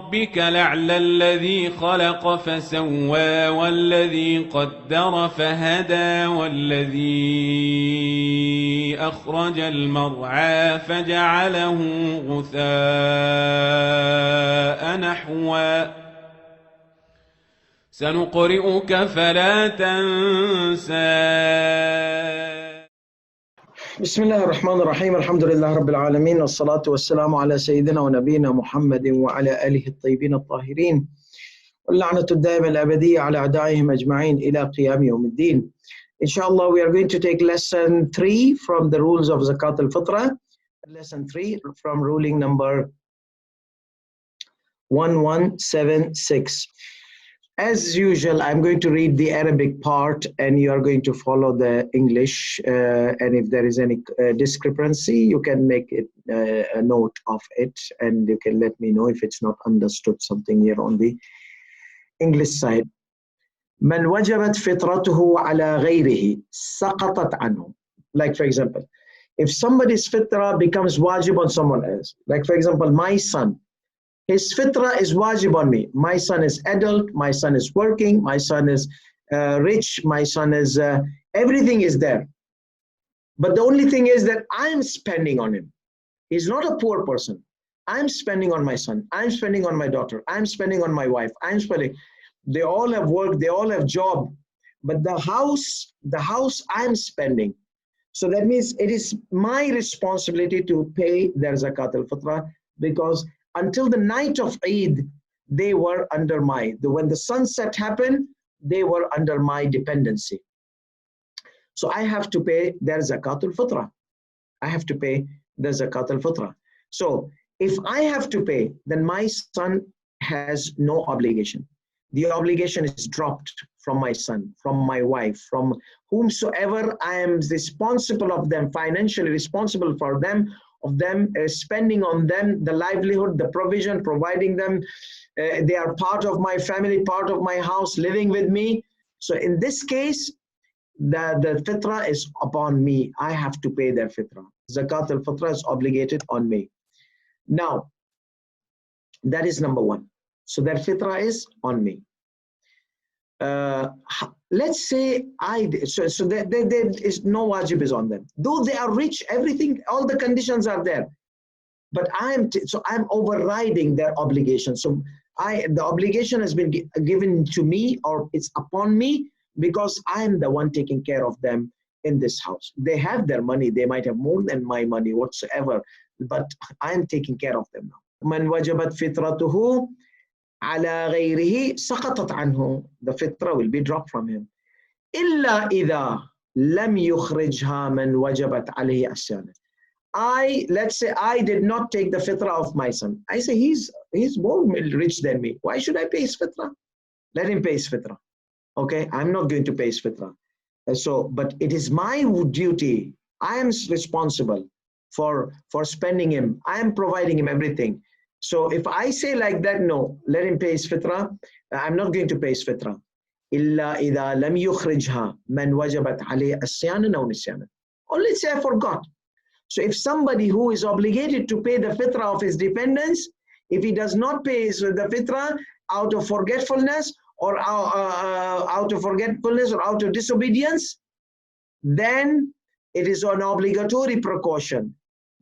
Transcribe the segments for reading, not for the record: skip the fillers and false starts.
ربك الأعلى الذي خلق فسوى والذي قدر فهدى والذي أخرج المرعى فجعله غثاء نحوا سنقرئك فلا تنسى. بسم الله الرحمن الرحيم. الحمد لله رب العالمين والصلاة والسلام على سيدنا ونبينا محمد وعلى آله الطيبين الطاهرين واللعنة الدائمة الأبدية على أعدائهم أجمعين إلى قيام يوم الدين. Inshallah, we are going to take lesson 3 from the rules of Zakat al-Fitrah. Lesson 3 from ruling number 1176. As usual, I'm going to read the Arabic part and you are going to follow the English. And if there is any discrepancy, you can make it a note of it and you can let me know if it's not understood something here on the English side. من وجبت فطرته على غيره سقطت عنه. Like for example, if somebody's fitrah becomes wajib on someone else, like for example, my son, his fitrah is wajib on me. My son is adult, my son is working, my son is rich, my son is, everything is there. But the only thing is that I'm spending on him. He's not a poor person. I'm spending on my son. I'm spending on my daughter. I'm spending on my wife. I'm spending. They all have work, they all have job. But the house I'm spending. So that means it is my responsibility to pay their zakat al-fitrah because until the night of Eid, they were under when the sunset happened, they were under my dependency. So I have to pay their zakat al-fitrah. I have to pay the zakat al-fitrah. So if I have to pay, then my son has no obligation. The obligation is dropped from my son, from my wife, from whomsoever I am responsible of them, financially responsible for them, of them, spending on them, the livelihood, the provision, providing them. They are part of my family, part of my house, living with me. So in this case, the fitrah is upon me. I have to pay their fitrah. Zakat al-fitrah is obligated on me. Now, that is number one. So their fitrah is on me. Let's say so there is no wajib is on them. Though they are rich, everything, all the conditions are there. But I'm overriding their obligation. So the obligation has been given to me, or it's upon me, because I'm the one taking care of them in this house. They have their money. They might have more than my money whatsoever, but I'm taking care of them now. Man wajabat fitratuhu على غيره سقطت عنه. The fitrah will be dropped from him. إلا إذا لم يخرجها من وجبت عليه عصيانه. Let's say I did not take the fitrah of my son. I say he's more rich than me. Why should I pay his fitrah? Let him pay his fitrah. Okay, I'm not going to pay his fitrah. But it is my duty. I am responsible for spending him. I am providing him everything. So if I say like that, no, let him pay his fitrah, I'm not going to pay his fitrah. إِلَّا إِذَا لَمْ يُخْرِجْهَا مَنْ وَجَبَتْ عَلَيْهِ عِصْيَانًا أَوْ نِسْيَانًا. Or let's say I forgot. So if somebody who is obligated to pay the fitrah of his dependents, if he does not pay the fitrah out of forgetfulness or out of disobedience, then it is an obligatory precaution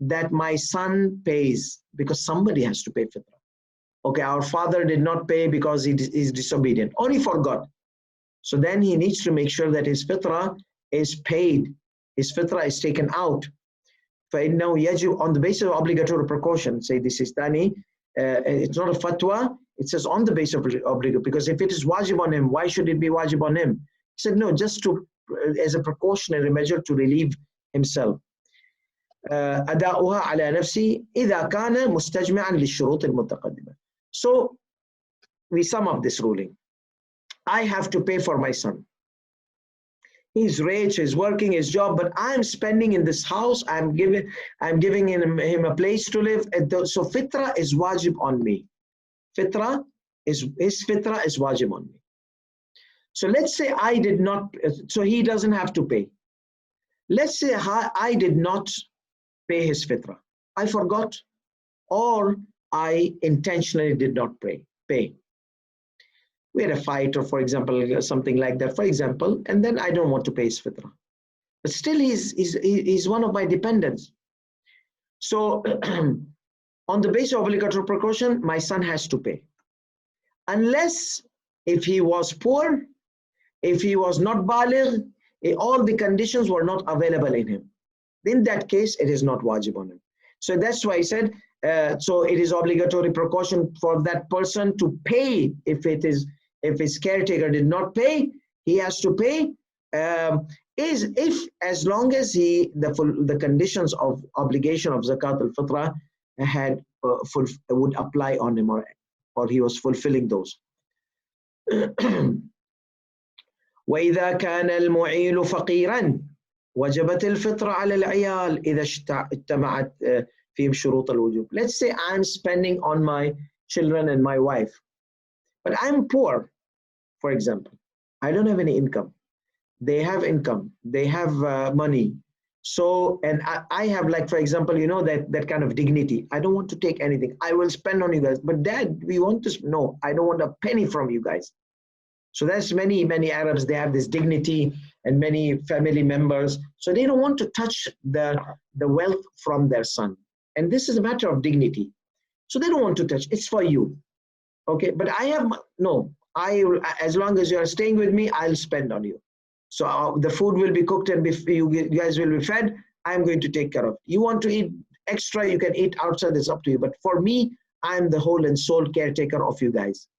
that my son pays, because somebody has to pay fitrah. Okay, our father did not pay because he is disobedient, or he forgot. So then he needs to make sure that his fitrah is paid, his fitrah is taken out. فَإِنَّهُ يَجِبُ, on the basis of obligatory precaution. Say this is Tani, it's not a fatwa, it says on the basis of obligatory, because if it is wajib on him, why should it be wajib on him? He said no, just to as a precautionary measure to relieve himself. أداؤها على نفسه إذا كان مستجمعا للشروط المتقدمة. So we sum up this ruling. I have to pay for my son. He's rich, he's working his job, but I'm spending in this house. I'm giving him a place to live. So fitrah is wajib on me. His fitrah is wajib on me. So let's say I did not. So he doesn't have to pay. Let's say I did not pay his fitrah. I forgot, or I intentionally did not pay. We had a fight, or for example, something like that, for example, and then I don't want to pay his fitrah. But still, he's one of my dependents. So on the basis of obligatory precaution, my son has to pay. Unless if he was poor, if he was not baligh, all the conditions were not available in him. In that case, it is not wajib on him. So that's why I said, so it is obligatory precaution for that person to pay. If his caretaker did not pay, he has to pay. As long as the conditions of obligation of zakat al-fitrah would apply on him, or he was fulfilling those. وإذا كان المعيل فقيرا وجبت الفطرة على العيال إذا اجتمعت فيهم شروط الوجوب. Let's say I'm spending on my children and my wife, but I'm poor, for example. I don't have any income. They have income. They have money. So, and I have, like, for example, you know, that kind of dignity. I don't want to take anything. I will spend on you guys. But Dad, we want to, no, I don't want a penny from you guys. So that's many Arabs, they have this dignity, and many family members. So they don't want to touch the wealth from their son. And this is a matter of dignity. So they don't want to touch. It's for you. Okay, but I have, no, as long as you are staying with me, I'll spend on you. So the food will be cooked and you guys will be fed. I'm going to take care of it. You want to eat extra, you can eat outside, it's up to you. But for me, I'm the whole and sole caretaker of you guys.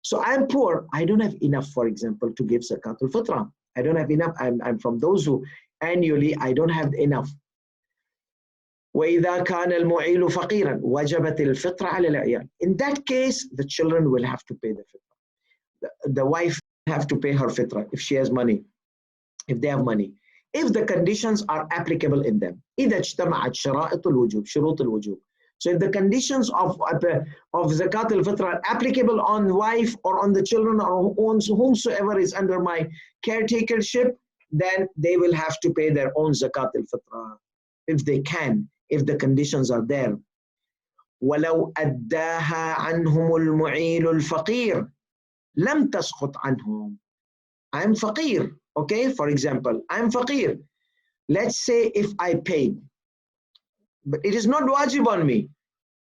So I'm poor. I don't have enough, for example, to give zakat al-fitrah. I don't have enough. I'm from those who annually, I don't have enough. وَإِذَا كَانَ الْمُعِيلُ فَقِيرًا وَجَبَتِ الْفِطْرَ عَلَى الْعِيَالِ. In that case, the children will have to pay the fitrah. The wife have to pay her fitrah if she has money, if they have money. If the conditions are applicable in them. إِذَا اجْتَمَعَتْ شَرَائِطُ الْوُجُوبِ شُرُوطُ الْوُجُوبِ. So if the conditions of zakat al-fitr are applicable on wife or on the children or whomsoever is under my caretakership, then they will have to pay their own zakat al-fitr if they can, if the conditions are there. وَلَوْ أَدَّاهَا عَنْهُمُ الْمُعِيلُ الْفَقِيرُ لَمْ تَسْقُطْ عَنْهُمْ. I'm faqir, okay? For example, I'm faqir. Let's say if I paid, but it is not wajib on me.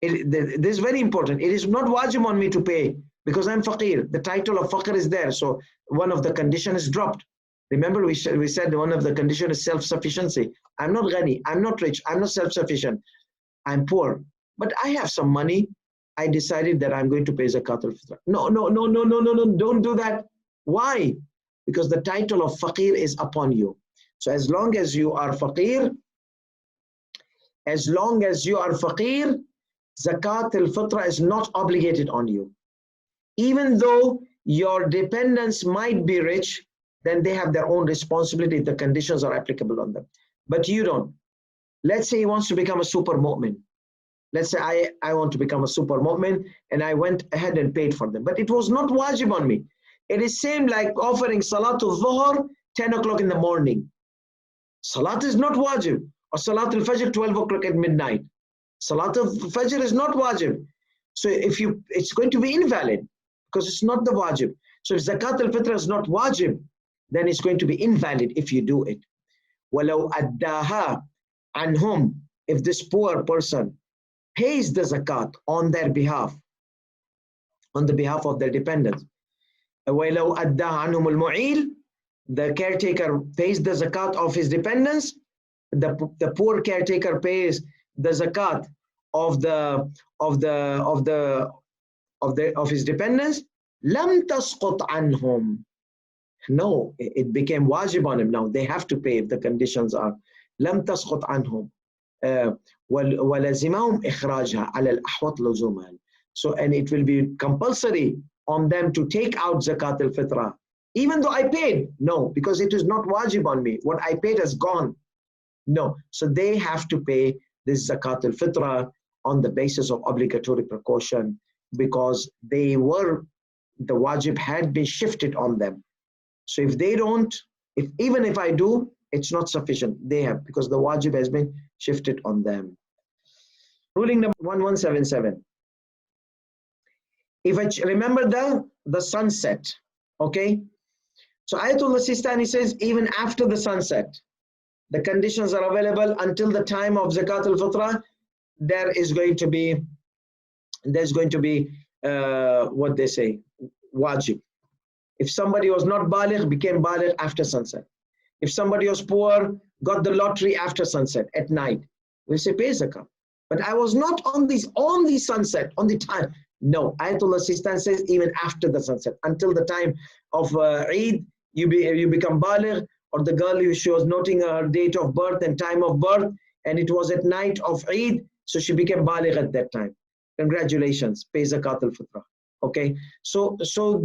This is very important. It is not wajib on me to pay because I'm faqir. The title of faqir is there. So one of the conditions is dropped. Remember we said one of the conditions is self-sufficiency. I'm not ghani. I'm not rich. I'm not self-sufficient. I'm poor. But I have some money. I decided that I'm going to pay zakat al-fitr. No. Don't do that. Why? Because the title of faqir is upon you. So as long as you are faqir, zakat al-fitr is not obligated on you. Even though your dependents might be rich, then they have their own responsibility if the conditions are applicable on them. But you don't. Let's say he wants to become a super mu'min. Let's say I want to become a super mu'min and I went ahead and paid for them. But it was not wajib on me. It is same like offering Salatul Dhuhr 10 o'clock in the morning. Salat is not wajib. Or Salatul Fajr 12 o'clock at midnight. Salatul Fajr is not wajib. So it's going to be invalid because it's not the wajib. So if Zakat al-Fitr is not wajib, then it's going to be invalid if you do it. وَلَوْ أَدَّاهَا عَنْهُمْ. If this poor person pays the zakat on their behalf, on the behalf of their dependents. وَلَوْ أَدَّاهَا عَنْهُمُ الْمُعِيلُ. The caretaker pays the zakat of his dependents. The poor caretaker pays the zakat of his dependents. لَمْ تَسْقُطْ عَنْهُمْ. No, it became wajib on him. Now they have to pay if the conditions are. لَمْ تَسْقُطْ عَنْهُمْ. وَلَزِمَهُمْ إِخْرَاجَهَا عَلَى الْأَحْوَطِ لُزُومًا. So, and it will be compulsory on them to take out zakat al-fitrah. Even though I paid, no, because it is not wajib on me. What I paid has gone. No, so they have to pay this zakat al-fitrah on the basis of obligatory precaution because the wajib had been shifted on them. So if they don't, even if I do, it's not sufficient. They have, because the wajib has been shifted on them. Ruling number 1177. If I remember the sunset, okay? So Ayatollah Sistani says even after the sunset, the conditions are available until the time of Zakat al-Fitrah. There's going to be what they say, wajib. If somebody was not baligh, became baligh after sunset. If somebody was poor, got the lottery after sunset at night, we say pay zakat. But I was not on the sunset, on the time. No, Ayatollah Sistan says even after the sunset, until the time of Eid, you become baligh, or the girl, she was noting her date of birth and time of birth, and it was at night of Eid, so she became baligh at that time. Congratulations, pay zakat al-fitrah. Okay, so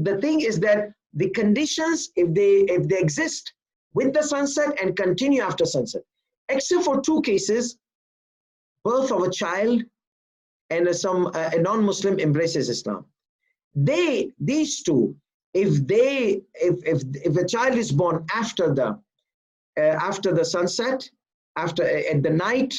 the thing is that the conditions, if they exist with the sunset and continue after sunset, except for two cases: birth of a child and a non-Muslim embraces Islam. These two, if a child is born after the sunset, at the night,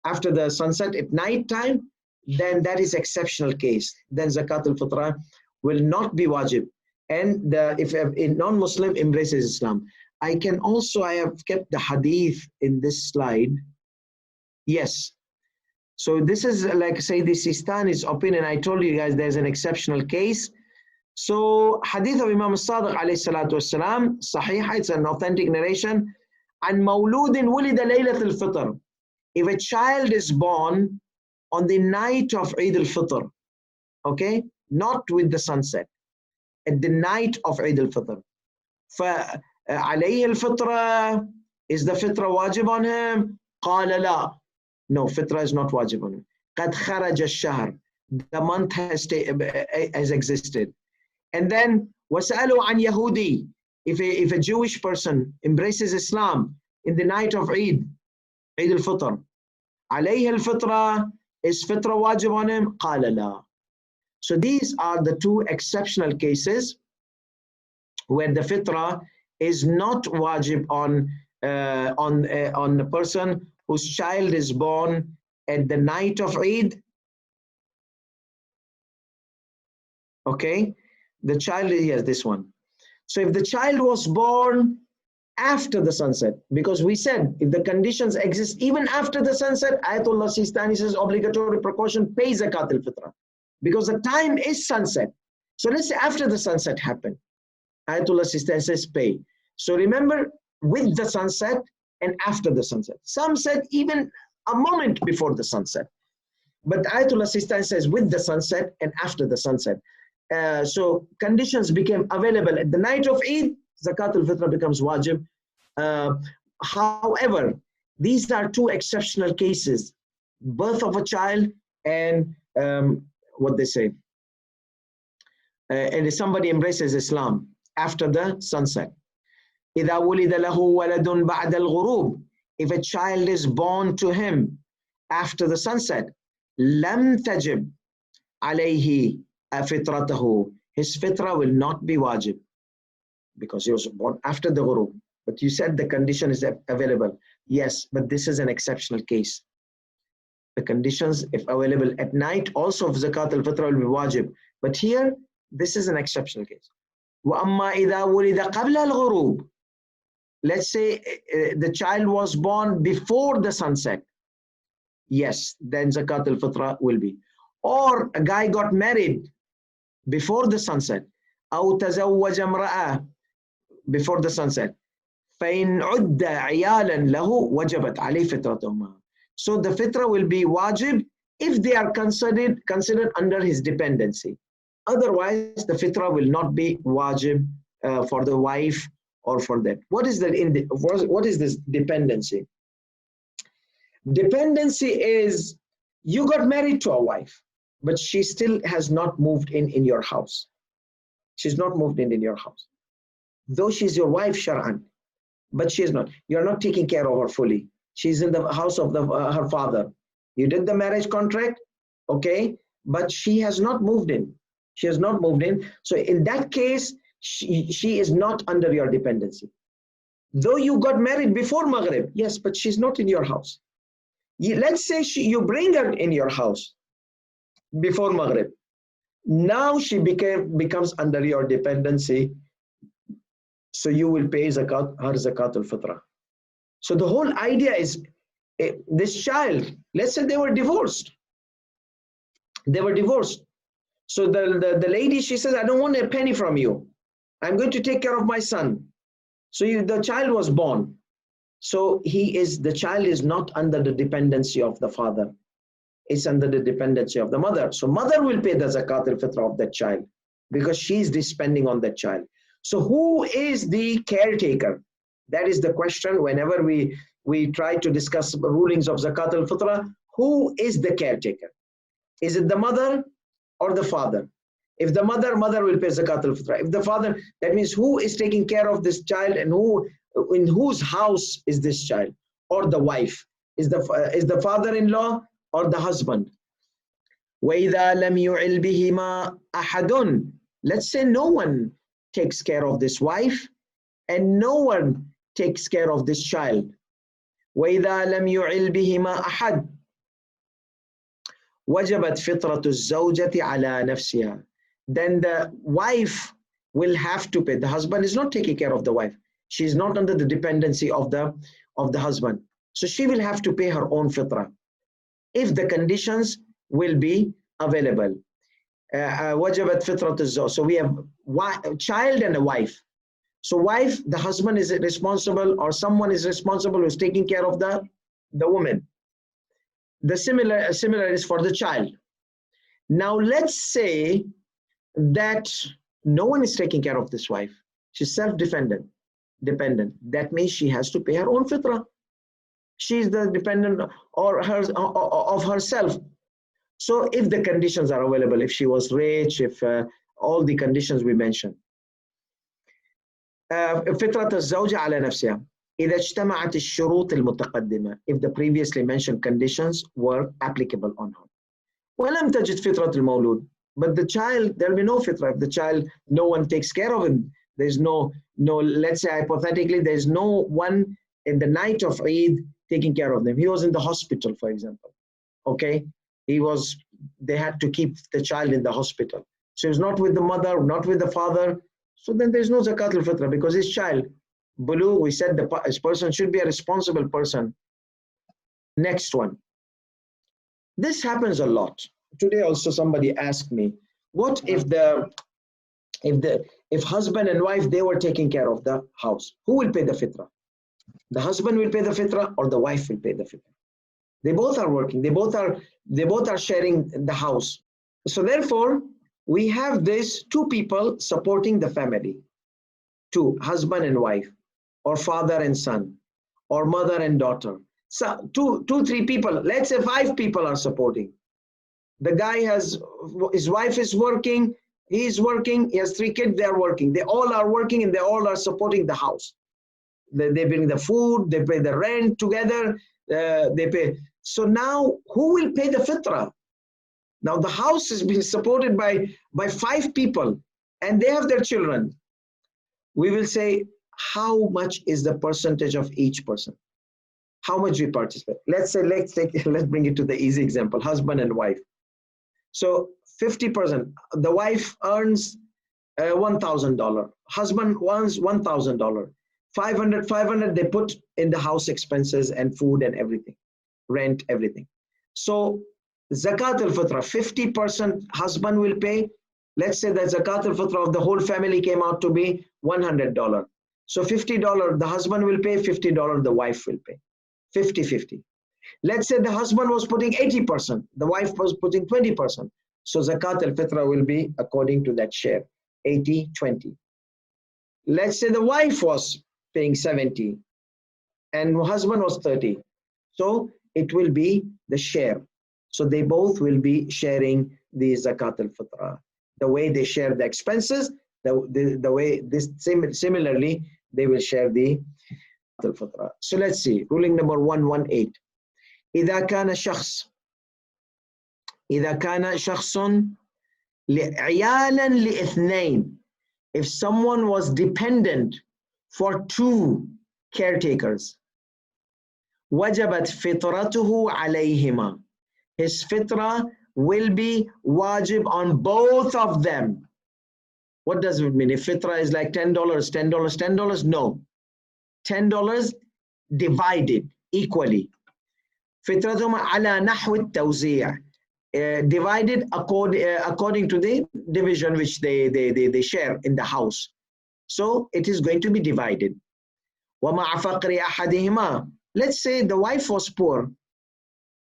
after the sunset at night time, then that is exceptional case. Then zakat al-fitrah will not be wajib. And if a non-Muslim embraces Islam, I have kept the hadith in this slide. Yes. So this is like Sayyidi Sistani's opinion. I told you guys there's an exceptional case. So hadith of Imam Sadiq alayhi salatu wassalam, sahih, it's an authentic narration. And mawludin wulida laylat al-fitr. If a child is born on the night of Eid al-Fitr, okay, not with the sunset, at the night of Eid al-Fitr, فعليه الفطرة, is the fitra wajib on him? قال لا. No, fitra is not wajib on him. قد خرج الشهر. The month has existed. And then وسألوا عن يهودي. If a Jewish person embraces Islam in the night of Eid al-Fitr, عليه الفطرة, is fitra wajib on him? قال لا. So these are the two exceptional cases where the fitra is not wajib on the person whose child is born at the night of Eid. Okay, the child, yes, this one. So if the child was born after the sunset, because we said if the conditions exist even after the sunset, Ayatollah Sistani says obligatory precaution, pay zakat al-fitrah, because the time is sunset. So let's say after the sunset happened, Ayatollah Sistani says pay. So remember, with the sunset and after the sunset. Some said even a moment before the sunset. But Ayatollah Sistani says with the sunset and after the sunset. So conditions became available at the night of Eid, zakat al-fitrah becomes wajib. However, these are two exceptional cases: birth of a child and what they say, and if somebody embraces Islam after the sunset. إذا ولد له ولد بعد الغروب, if a child is born to him after the sunset, لم تجب عليه فطرته, his fitra will not be wajib because he was born after the ghurub. But you said the condition is available. Yes, but this is an exceptional case. The conditions, if available at night, also of zakat al-fitra will be wajib. But here, this is an exceptional case. وَأَمَّا إِذَا وُلِدَ قَبْلَ الْغُرُوبِ, let's say the child was born before the sunset. Yes, then zakat al-fitra will be. Or a guy got married before the sunset. أو تزوج امرأة before the sunset. فإن عد عيالا له وجبت عليه فطرتهما. So the fitra will be wajib if they are considered under his dependency. Otherwise, the fitra will not be wajib for the wife or for that. What is this dependency? Dependency is you got married to a wife, but she still has not moved in your house. She's not moved in your house. Though she's your wife, Shar'an, but she is not. You're not taking care of her fully. She's in the house of her father. You did the marriage contract, okay, but she has not moved in. She has not moved in. So in that case, she is not under your dependency. Though you got married before Maghrib, yes, but she's not in your house. Let's say you bring her in your house before Maghrib. Now she becomes under your dependency. So you will pay zakat, her zakat al-fitrah. So the whole idea is this child, let's say they were divorced. They were divorced. So the lady, she says, I don't want a penny from you. I'm going to take care of my son. So the child was born. So the child is not under the dependency of the father. It's under the dependency of the mother. So mother will pay the zakat al-fitrah of that child because she's depending on that child. So who is the caretaker? That is the question whenever we try to discuss the rulings of zakat al-fitrah. Who is the caretaker? Is it the mother or the father? If the mother will pay zakat al-fitrah. If the father, that means who is taking care of this child and in whose house is this child? Or the wife? Is the father-in-law or the husband? وَإِذَا لَمْ يُعِلْ بِهِمَا أَحَدٌ. Let's say no one takes care of this wife and no one takes care of this child. وَإِذَا لَمْ يُعِلْ بِهِمَا أَحَدٌ وَجَبَتْ فِطْرَةُ الزَّوْجَةِ عَلَى نَفْسِهَا. Then the wife will have to pay. The husband is not taking care of the wife. She is not under the dependency of the husband. So she will have to pay her own fitrah if the conditions will be available. وَجَبَتْ فِطْرَةُ الزَّوْجَةِ. So we have a child and a wife. So wife, the husband is responsible or someone is responsible who is taking care of the woman. The similar is for the child. Now let's say that no one is taking care of this wife. She's self-dependent. That means she has to pay her own fitrah. She is the dependent of herself. So if the conditions are available, if she was rich, if all the conditions we mentioned. فطرة الزوجة على نفسها إذا اجتمعت الشروط المتقدمة, if the previously mentioned conditions were applicable on her. ولم تجد فطرة المولود, but the child, there will be no fitrah. If the child, no one takes care of him, there's no, let's say hypothetically, there's no one in the night of Eid taking care of them. He was in the hospital, for example. Okay, they had to keep the child in the hospital. So he was not with the mother, not with the father. So then there's no zakat al-fitrah because his child, Bulu, we said this person should be a responsible person. Next one. This happens a lot. Today also somebody asked me, what if if husband and wife, they were taking care of the house, who will pay the fitrah? The husband will pay the fitrah or the wife will pay the fitrah? They both are working. They both are sharing the house. So therefore, we have these two people supporting the family. Two, husband and wife, or father and son, or mother and daughter. So three people, let's say 5 people are supporting. The guy his wife is working, he is working, he has 3 kids, they are working. They all are working and they all are supporting the house. They bring the food, they pay the rent together, they pay. So now who will pay the fitrah? Now the house is being supported by 5 people and they have their children. We will say, how much is the percentage of each person? How much we participate? Let's bring it to the easy example, husband and wife. So 50%, the wife earns $1,000, husband earns $1,000. 500, they put in the house expenses and food and everything, rent, everything. So zakat al-fitrah, 50% husband will pay. Let's say that zakat al-fitrah of the whole family came out to be $100. So $50 the husband will pay, $50 the wife will pay. 50-50. Let's say the husband was putting 80%, the wife was putting 20%. So zakat al-fitrah will be according to that share, 80-20. Let's say the wife was paying 70 and husband was 30. So it will be the share. So they both will be sharing the zakat al-fitrah. The way they share the expenses, the way similarly they will share the al-fitrah. So let's see, ruling number 118. إذا كان شخص عيالا لاثنين, if someone was dependent for 2 caretakers, وجبت فطرته عليهما. His fitrah will be wajib on both of them. What does it mean? If fitrah is like $10, $10, $10, no. $10 divided equally. فطرتهما على نحو التوزيع. Divided according to the division which they share in the house. So it is going to be divided. ومع فقر أحدهما. Let's say the wife was poor.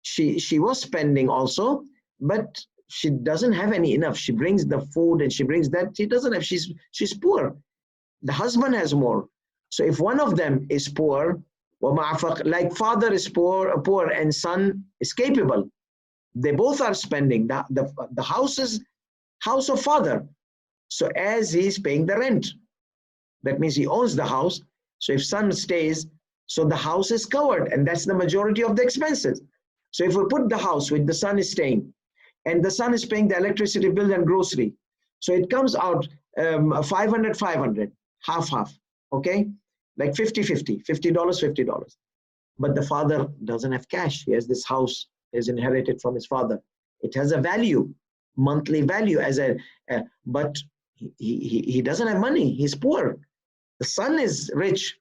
She was spending also, but she doesn't have any enough. She brings the food and she brings that. She doesn't have. She's poor. The husband has more. So if one of them is poor, like father is poor and son is capable, they both are spending. The house is house of father. So as he's paying the rent, that means he owns the house. So if son stays, so the house is covered, and that's the majority of the expenses. So if we put the house with the son is staying, and the son is paying the electricity bill and grocery, so it comes out 500, 500, half, okay? Like 50-50, $50, $50. But the father doesn't have cash. He has this house, is inherited from his father. It has a value, monthly value, but he doesn't have money. He's poor. The son is rich.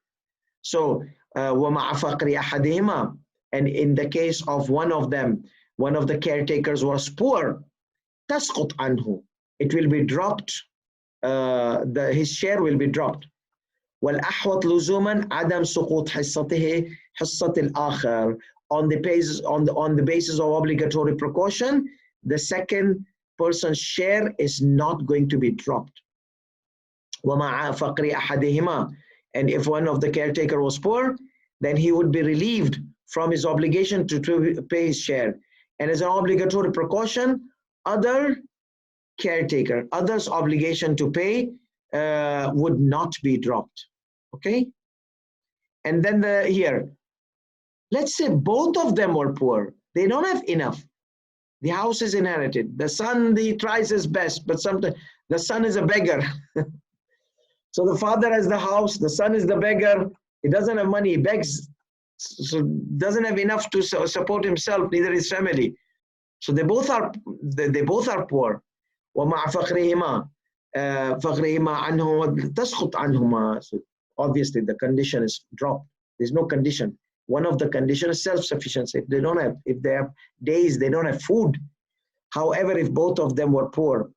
So, وَمَعَ فَقْرِ أَحَدِهِمَا. And in the case of one of them, one of the caretakers was poor, تَسْقُطْ عَنْهُ. It will be dropped. His share will be dropped. والأحوط لزوما عدم سقوط حصته حصة الآخر. On the basis of obligatory precaution, the second person's share is not going to be dropped. ومع فقر أحدهما. And if one of the caretaker was poor, then he would be relieved from his obligation to pay his share. And as an obligatory precaution, others' obligation to pay would not be dropped. Okay? And then here, let's say both of them were poor. They don't have enough. The house is inherited. The son, he tries his best, but sometimes the son is a beggar. So the father has the house, the son is the beggar. He doesn't have money, he begs, so doesn't have enough to support himself, neither his family. So they both are poor. وَمَعَ فَقْرِهِمَا فَقْرِهِمَا عَنْهُ تَسْقُطْ عَنْهُمَا. So obviously the condition is dropped. There's no condition. One of the conditions is self-sufficiency. If they have days, they don't have food. However, if both of them were poor,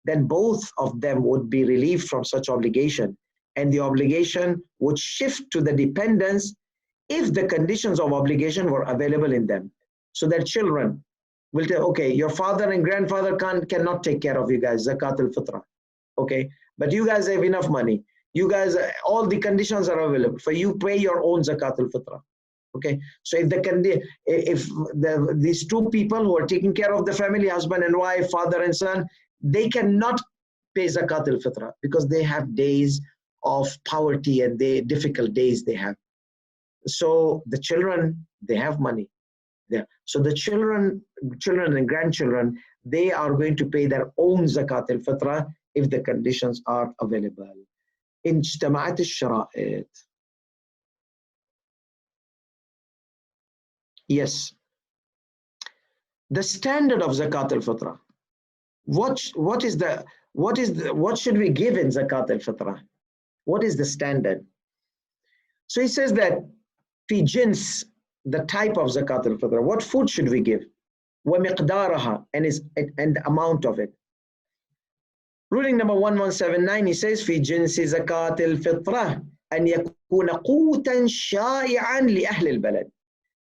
then both of them would be relieved from such obligation, and the obligation would shift to the dependents if the conditions of obligation were available in them. So their children will tell, okay, your father and grandfather cannot take care of you guys, zakat al-fitrah, okay, but you guys have enough money. You guys, all the conditions are available for you, pay your own zakat al-fitrah. Okay, so if these two people who are taking care of the family, husband and wife, father and son, they cannot pay zakat al-fitrah because they have days of poverty and difficult days they have. So the children, they have money. Yeah. So the children and grandchildren, they are going to pay their own zakat al-fitrah if the conditions are available. In اجتماعات الشرائط. Yes. The standard of zakat al-fitrah. What should we give in zakat al-fitrah? What is the standard? So he says that fi jins, the type of zakat al-fitrah, what food should we give? Wa miqdaraha, and the amount of it. Ruling number 1179, he says fi jinsi zakat al-fitrah an yakuna qutan sha'i'an li ahli al-balad.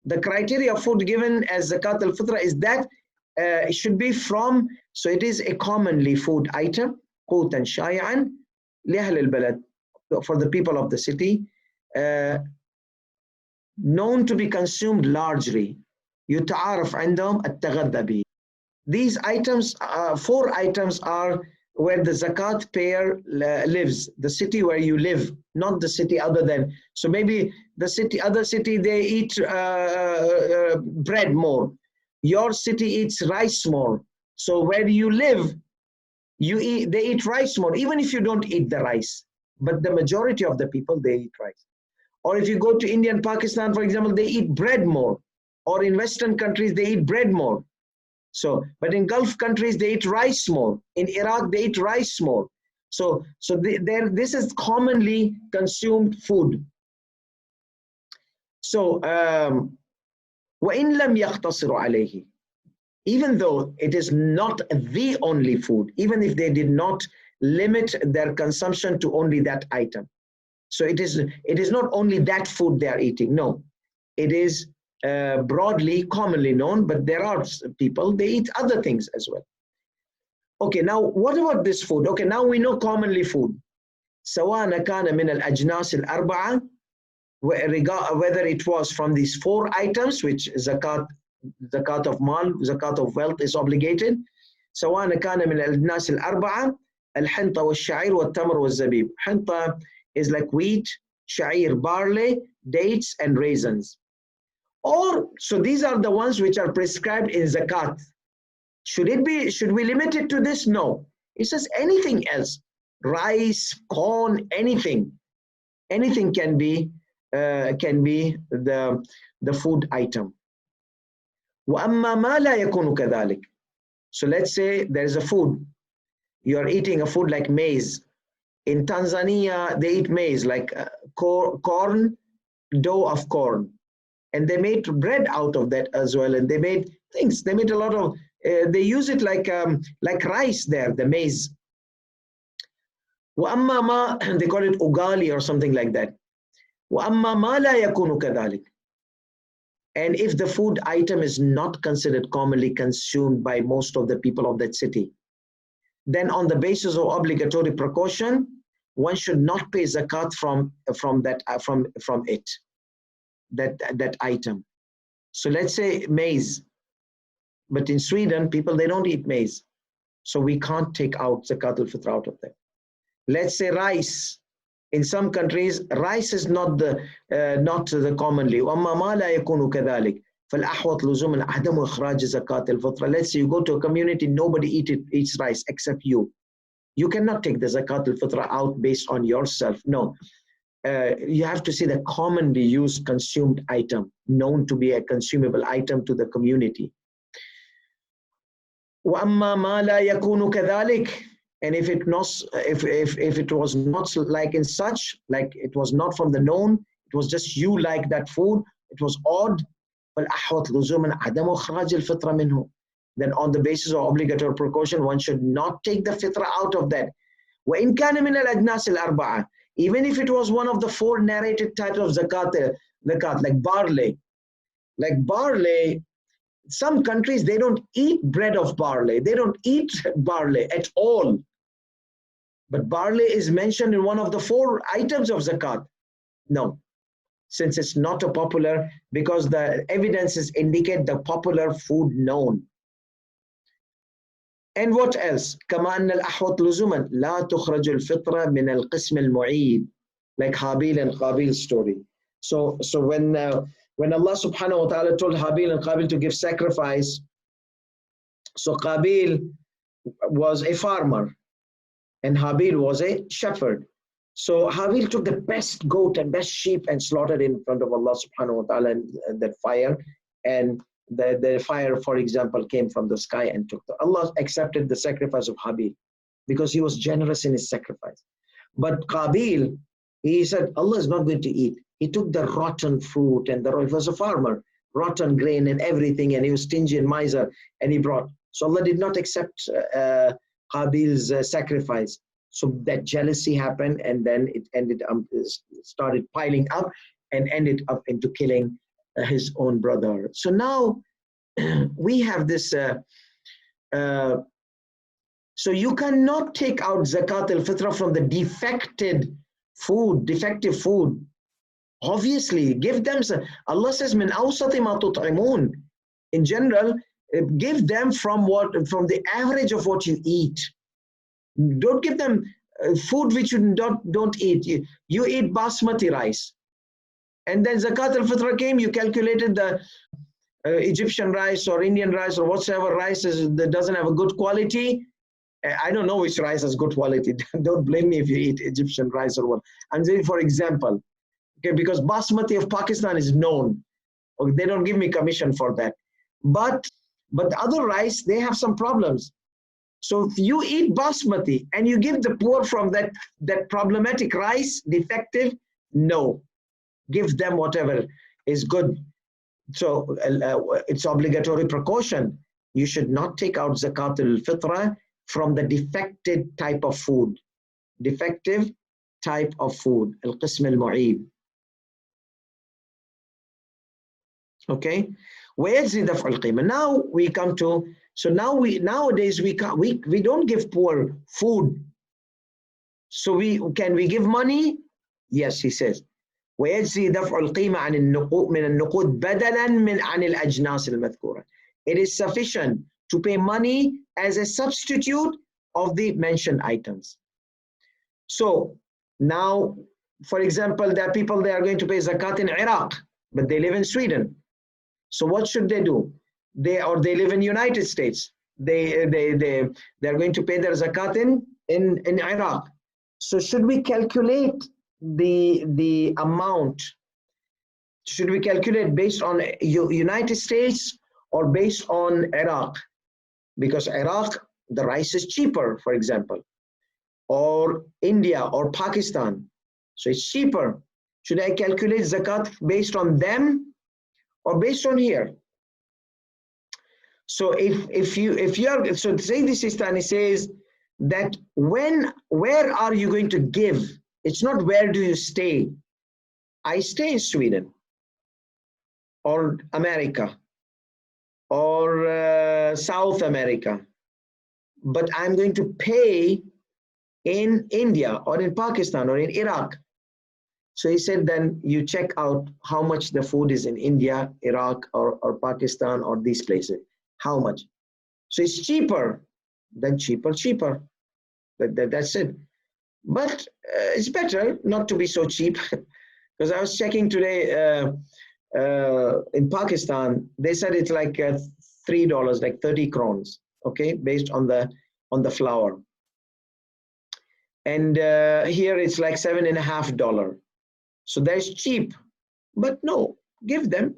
The criteria of food given as zakat al-fitrah is that it should be from, so it is a commonly food item, qutan sha'i'an li ahli al-balad, for the people of the city, known to be consumed largely. يتعارف عندهم التغذى به. These items, 4 items are where the zakat payer lives, the city where you live, not the city other than. So maybe the other city, they eat bread more. Your city eats rice more. So where you live, they eat rice more, even if you don't eat the rice. But the majority of the people, they eat rice. Or if you go to India and Pakistan, for example, they eat bread more. Or in Western countries, they eat bread more. So, but in Gulf countries, they eat rice more. In Iraq, they eat rice more. So this is commonly consumed food. So, وَإِن لَمْ يَقْتَصِرُ عَلَيْهِ, even though it is not the only food, even if they did not limit their consumption to only that item. So it is not only that food they are eating. No, it is broadly, commonly known, but there are people, they eat other things as well. Okay, now what about this food? Okay, now we know commonly food. سواء كان من الأجناس الأربعة, whether it was from these four items, which zakat of mal, zakat of wealth is obligated. سواء كان من الأجناس الأربعة الحنطة والشعير والتمر والزبيب. حنطة is like wheat, sha'ir, barley, dates, and raisins. Or, so these are the ones which are prescribed in zakat. Should we limit it to this? No. It says anything else, rice, corn, anything can be the food item. وَأَمَّا مَا لَا يَكُونُ كَذَلِكَ. So let's say there is a food, you are eating a food like maize. In Tanzania, they eat maize, like corn, dough of corn. And they made bread out of that as well. And they made things, they made a lot of, they use it like rice there, the maize. وَأَمَّا مَا, they call it ugali or something like that. وَأَمَّا مَا لَا يَكُونُ كَذَلِكَ. And if the food item is not considered commonly consumed by most of the people of that city, then on the basis of obligatory precaution, one should not pay zakat from that item. So let's say maize, but in Sweden, people, they don't eat maize. So we can't take out zakat al-fitr out of them. Let's say rice. In some countries, rice is not the commonly. وَأَمَّا مَا لَا يَكُونُ كَذَلِكَ فَالْأَحْوَطُ لُزُومًا عَدَمُ إِخْرَاجِ زَكَاةِ الْفِطْرِ. Let's say you go to a community, nobody eats rice except you. You cannot take the zakat al-fitr out based on yourself. No. You have to see the commonly used consumed item, known to be a consumable item to the community. وَأَمَّا مَا لَا يَكُونُ كَذَلِكَ. And if it was not like in such, like it was not from the known, it was just you like that food, it was odd, فَالْأَحْوَطُ لُزُومًا عَدَمُ إِخْرَاجِ الْفِطْرَ مِنْهُ. Then on the basis of obligatory precaution, one should not take the fitra out of that. وَإِنْ كَانَ مِنَ الْأَجْنَاسِ الْأَرْبَعَةِ. Even if it was one of the four narrated titles of zakat, like barley. Like barley, some countries, they don't eat bread of barley. They don't eat barley at all. But barley is mentioned in one of the four items of zakat. No, since it's not a popular, because the evidences indicate the popular food known. And what else? كما أن الأحوط لزوما لا تخرج الفطرة من القسم المعيد, like Habil and Qabil story. So when Allah subhanahu wa ta'ala told Habil and Qabil to give sacrifice, so Qabil was a farmer and Habil was a shepherd. So Habil took the best goat and best sheep and slaughtered in front of Allah subhanahu wa ta'ala and that fire, and the fire, for example, came from the sky and took Allah accepted the sacrifice of Habil because he was generous in his sacrifice. But Qabil, he said Allah is not going to eat. He took the rotten fruit and he was a farmer, rotten grain and everything, and he was stingy and miser, and he brought. So Allah did not accept Qabil's sacrifice. So that jealousy happened, and then it started piling up and ended up into killing his own brother. So now we have this. So you cannot take out zakat al-fitra from the defective food. Obviously, give them. Allah says, "Min awsati ma tut'imun." In general, give them from the average of what you eat. Don't give them food which you don't eat. You eat basmati rice, and then zakat al-fitra came. You calculated the Egyptian rice or Indian rice or whatsoever rice that doesn't have a good quality. I don't know which rice has good quality. Don't blame me if you eat Egyptian rice or what. I'm saying, for example, Okay, because basmati of Pakistan is known. Okay, they don't give me commission for that. But the other rice, they have some problems. So if you eat basmati and you give the poor from that problematic rice, defective, no, give them whatever is good. So it's obligatory precaution. You should not take out zakat al-fitrah from the defected type of food. Defective type of food. Al-qism al-mu'ib. Okay. Now we come to, so nowadays we don't give poor food. So can we give money? Yes, he says. ويجزي دفع القيمة عن من النقود بدلا عن الأجناس المذكورة. It is sufficient to pay money as a substitute of the mentioned items. So now, for example, there are people, they are going to pay zakat in Iraq, but they live in Sweden. So what should they do? They live in United States. They're going to pay their zakat in Iraq. So should we calculate the amount? Should we calculate based on United States or based on Iraq? Because Iraq, the rice is cheaper, for example, or India or Pakistan. So it's cheaper. Should I calculate zakat based on them or based on here? So if you are, so say the Sistani says that where are you going to give? It's not where do you stay. I stay in Sweden or America or South America, but I'm going to pay in India or in Pakistan or in Iraq. So he said, then you check out how much the food is in India, Iraq, or Pakistan, or these places. How much? So it's cheaper, then cheaper. That's it. But it's better not to be so cheap. Because I was checking today in Pakistan, they said it's like $3, like 30 crowns, okay, based on the flour. And here it's like $7.50. So that's cheap. But no, give them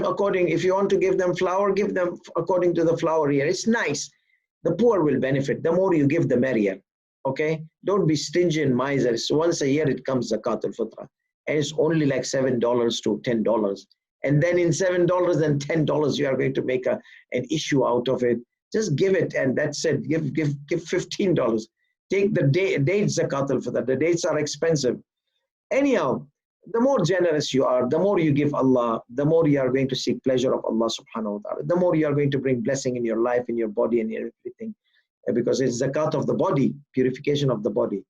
according, if you want to give them flour, give them according to the flour here. It's nice. The poor will benefit. The more you give, the merrier. Okay? Don't be stingy and miser. So once a year it comes zakat al-fitrah. And it's only like $7 to $10. And then in $7 and $10, you are going to make an issue out of it. Just give it, and that's it. Give $15. Take the dates zakat al-fitrah. The dates are expensive. Anyhow, the more generous you are, the more you give Allah, the more you are going to seek pleasure of Allah subhanahu wa ta'ala, the more you are going to bring blessing in your life, in your body, and in everything, because it's zakat of the body, purification of the body.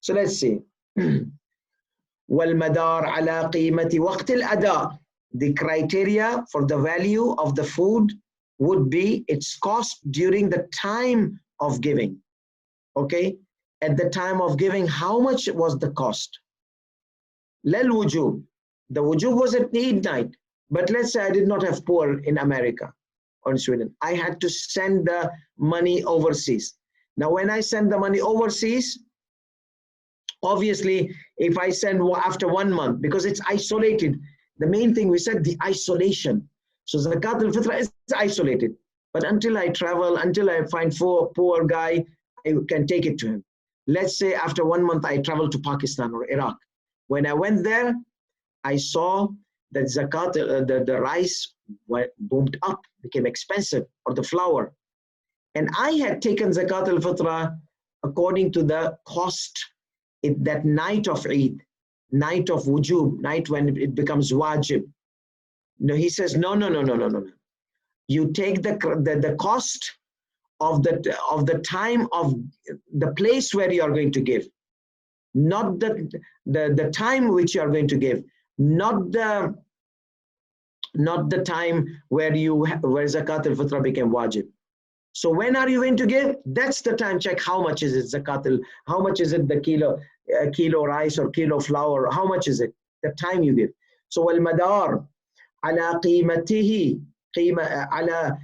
So let's see. وَالْمَدَارْ عَلَى قِيمَةِ وَقْتِ الْأَدَاءِ. The criteria for the value of the food would be its cost during the time of giving. Okay? At the time of giving, how much was the cost? Lel wujub. The wujub was at midnight. But let's say I did not have poor in America or in Sweden. I had to send the money overseas. Now, when I send the money overseas, obviously, if I send after 1 month, because it's isolated, the main thing we said, the isolation. So zakat al-fitrah is isolated. But until I travel, until I find poor guy, I can take it to him. Let's say after 1 month, I travel to Pakistan or Iraq. When I went there, I saw that zakat, the rice boomed up, became expensive, or the flour. And I had taken zakat al-fitrah according to the cost that night of Eid, night of wujub, night when it becomes wajib. No, he says, no. You take the cost of the time of the place where you are going to give. Not the time which you are going to give, not the time where zakat al-fitrah became wajib. So when are you going to give? That's the time. Check how much is it zakat how much is it the kilo rice or kilo flour? How much is it? The time you give. So wal-madar ala qimatihi ala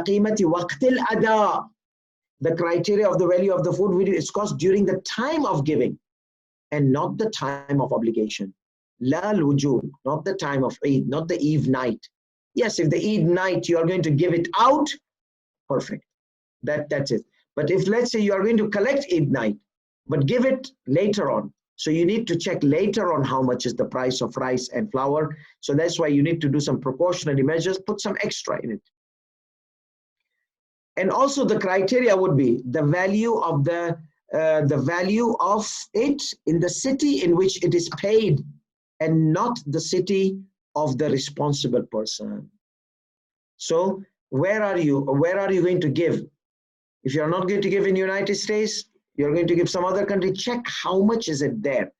qimati waqt al-ada. The criteria of the value of the food is cost during the time of giving, and not the time of obligation. La al-wujub, not the time of Eid, not the Eve night. Yes, if the Eid night you are going to give it out, perfect. That's it. But if let's say you are going to collect Eid night, but give it later on, so you need to check later on how much is the price of rice and flour. So that's why you need to do some precautionary measures, put some extra in it. And also the criteria would be the value of it in the city in which it is paid, and not the city of the responsible person. So where are you going to give? If you're not going to give in the United States, you're going to give some other country, check how much is it there.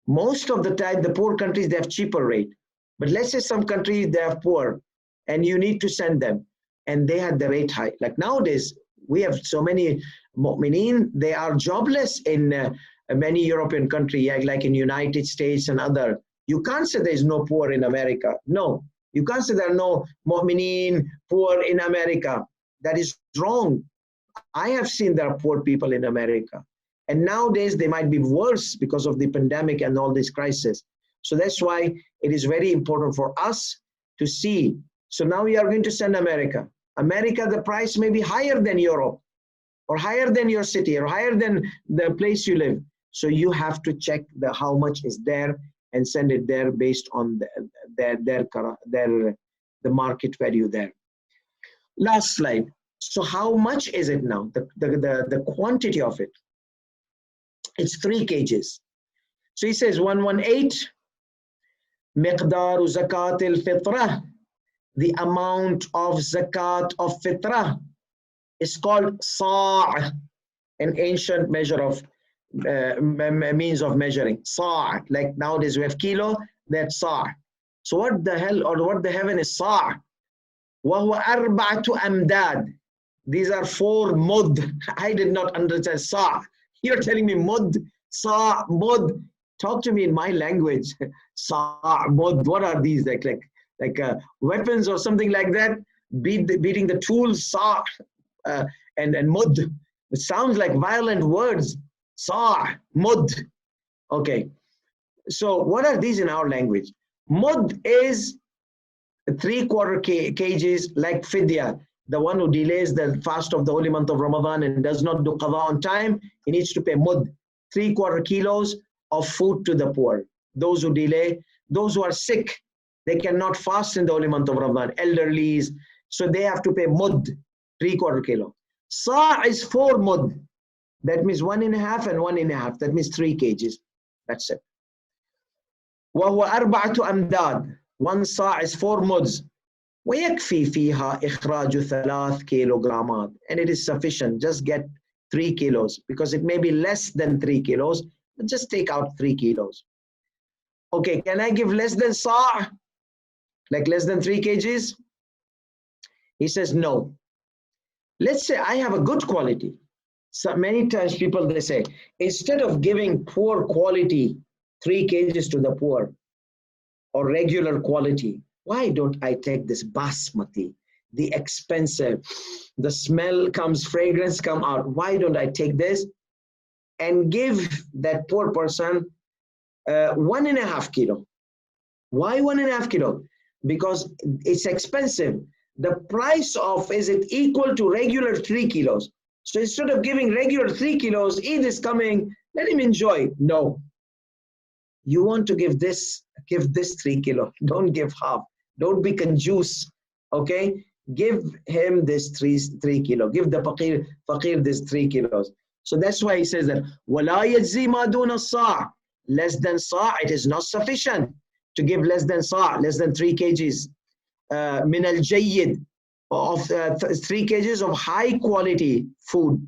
Most of the time, the poor countries, they have cheaper rate. But let's say some countries, they are poor, and you need to send them, and they had the rate high. Like nowadays, we have so many mu'mineen, they are jobless in many European countries, like in United States and other. You can't say there is no poor in America. No, you can't say there are no mu'mineen poor in America. That is wrong. I have seen there are poor people in America. And nowadays they might be worse because of the pandemic and all this crisis. So that's why it is very important for us to see. So now we are going to send America. America, the price may be higher than Europe, or higher than your city, or higher than the place you live. So you have to check how much is there and send it there based on the market value there. Last slide. So how much is it now? The quantity of it. It's 3 kgs. So he says 118 miqdaru zakat al-fitrah. The amount of zakat of fitrah is called sa', an ancient measure of means of measuring. Sa', like nowadays we have kilo, that's sa'. So what the hell, or what the heaven is sa'? وَهُوَ أَرْبَعَةُ أَمْدَادٍ. These are 4 mud. I did not understand sa'. You're telling me mud, sa', mud. Talk to me in my language. Sa', mud. What are these? Like weapons or something like that? Beating the tools, sa', and mud. It sounds like violent words. Sa', mud. Okay. So what are these in our language? Mud is 3/4 kgs, like fidya. The one who delays the fast of the holy month of Ramadan and does not do qada on time, he needs to pay mud, 3/4 kilos of food to the poor. Those who delay, those who are sick, they cannot fast in the holy month of Ramadan, elderlies, so they have to pay mud, 3/4 kilo. Sa' is 4 mud. That means 1.5 and 1.5. That means 3 kgs. That's it. وَهُوَ أَرْبَعَةُ أَمْدَادٍ. 1 sa' is 4 muds. وَيَكْفِي فِيهَا إِخْرَاجُ 3 kilograms. And it is sufficient. Just get 3 kilos, because it may be less than 3 kilos, but just take out 3 kilos. Okay, can I give less than sa'? Like less than 3 kgs? He says no. Let's say I have a good quality. So many times people, they say, instead of giving poor quality 3 kgs to the poor, or regular quality, why don't I take this basmati, the expensive, the smell comes, fragrance come out, why don't I take this and give that poor person 1.5 kilo? Why 1.5 kilo? Because it's expensive. The price of, is it equal to regular 3 kilos? So instead of giving regular 3 kilos, Eid is coming, let him enjoy. No. You want to give this 3 kilo. Don't give half. Don't be conjuice. Okay? Give him this 3 kilo. Give the faqir this 3 kilos. So that's why he says that وَلَا يَجْزِي مَا دُونَ الصَّاعِ. Less than sa', it is not sufficient to give less than sa', less than 3 kgs. Min al-jayyid, of 3 kgs of high quality food.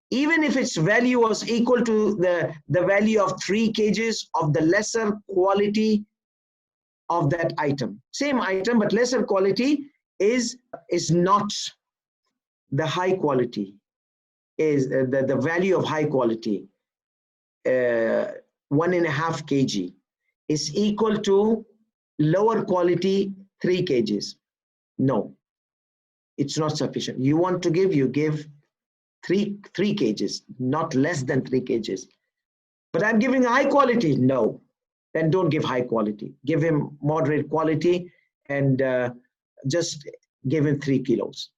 Even if its value was equal to the value of 3 kgs of the lesser quality of that item. Same item, but lesser quality is not the high quality, is the value of high quality. 1.5 kg is equal to lower quality 3 kgs. No, it's not sufficient. You want to give, you give 3 kgs, not less than 3 kgs. But I'm giving high quality. No, then don't give high quality. Give him moderate quality and just give him 3 kilos.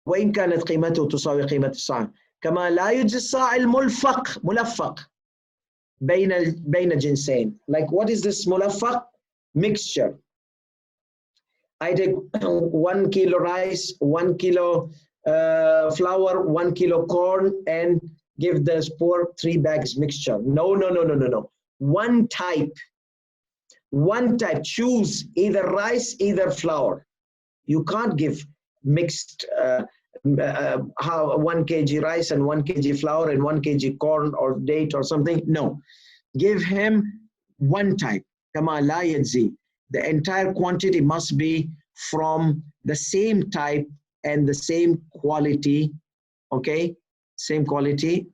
وإن كانت قيمته تساوي قيمة الصاع كما لا يجزي الصاع الملفق ملفق بين جنسين. Like what is this ملفق? Mixture. I take 1 kilo rice, 1 kilo flour, 1 kilo corn, and give this poor 3 bags mixture. No. One type. Choose either rice, either flour. You can't give mixed 1 kg rice and 1 kg flour and 1 kg corn or date or something. No. Give him one type. Kama la yajzi. The entire quantity must be from the same type and the same quality. Okay? Same quality.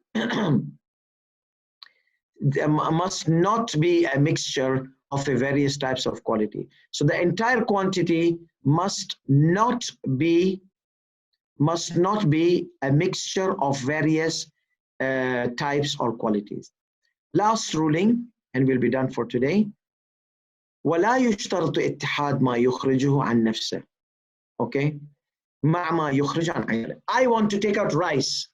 There must not be a mixture of the various types of quality. So the entire quantity must not be a mixture of various types or qualities. Last ruling, and we'll be done for today. ولا يشترط اتحاد ما يخرجه عن نفسه. Okay? مع ما يخرج عن عياله. I want to take out rice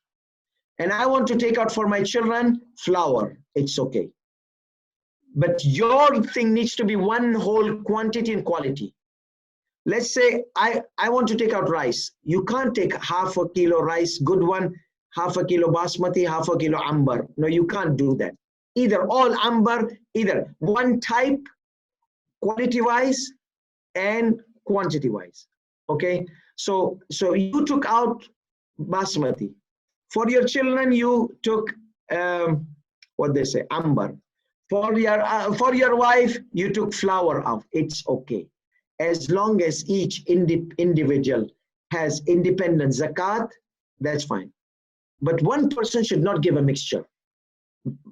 and I want to take out for my children flour. It's okay. But your thing needs to be one whole quantity and quality. Let's say I want to take out rice. You can't take half a kilo rice, good one, half a kilo basmati, half a kilo amber. No, you can't do that. Either all amber, either one type, quality-wise and quantity-wise. Okay? So you took out basmati. For your children, you took what they say, amber. For your wife, you took flour out. It's okay. As long as each individual has independent zakat, that's fine. But one person should not give a mixture.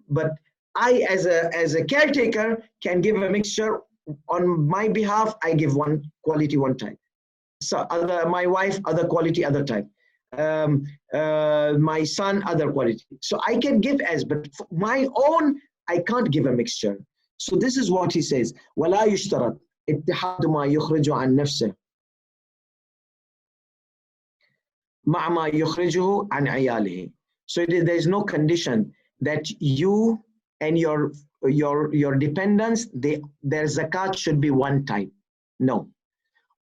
But I, as a caretaker, can give a mixture on my behalf. I give one quality, one type. So my wife, other quality, other type. My son, other quality. So I can give but for my own, I can't give a mixture. So this is what he says. ولا يشترط اتحاد ما يخرج عن نفسه مع ما يخرجه عن عياله. So there is no condition that you and your dependents, their zakat should be one type. No.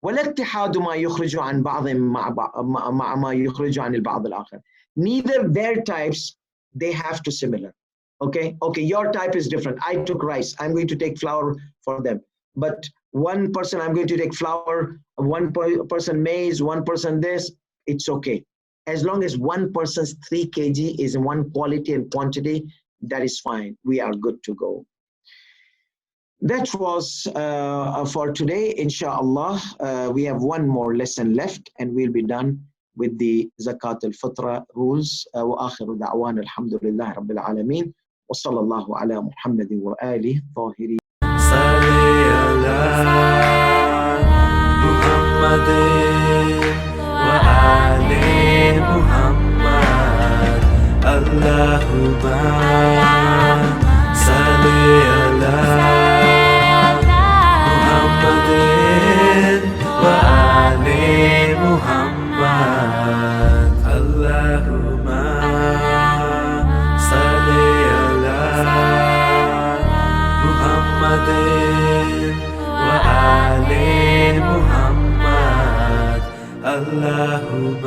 ولا اتحاد ما يخرج عن بعضهم مع ما يخرج عن البعض الآخر. Neither their types, they have to similar. Okay, your type is different. I took rice. I'm going to take flour for them. But one person, I'm going to take flour, one person maize, one person this, it's okay. As long as one person's 3 kg is in one quality and quantity, that is fine. We are good to go. That was for today, inshallah. We have one more lesson left and we'll be done with the Zakat al-Fitrah rules. وآخر دعوانا الحمد لله رب العالمين وصلى الله على محمد وآله الطاهرين. صلي على محمد وآل محمد اللهم صل على محمد وآل محمد اللهم صل على محمد وآل محمد اللهم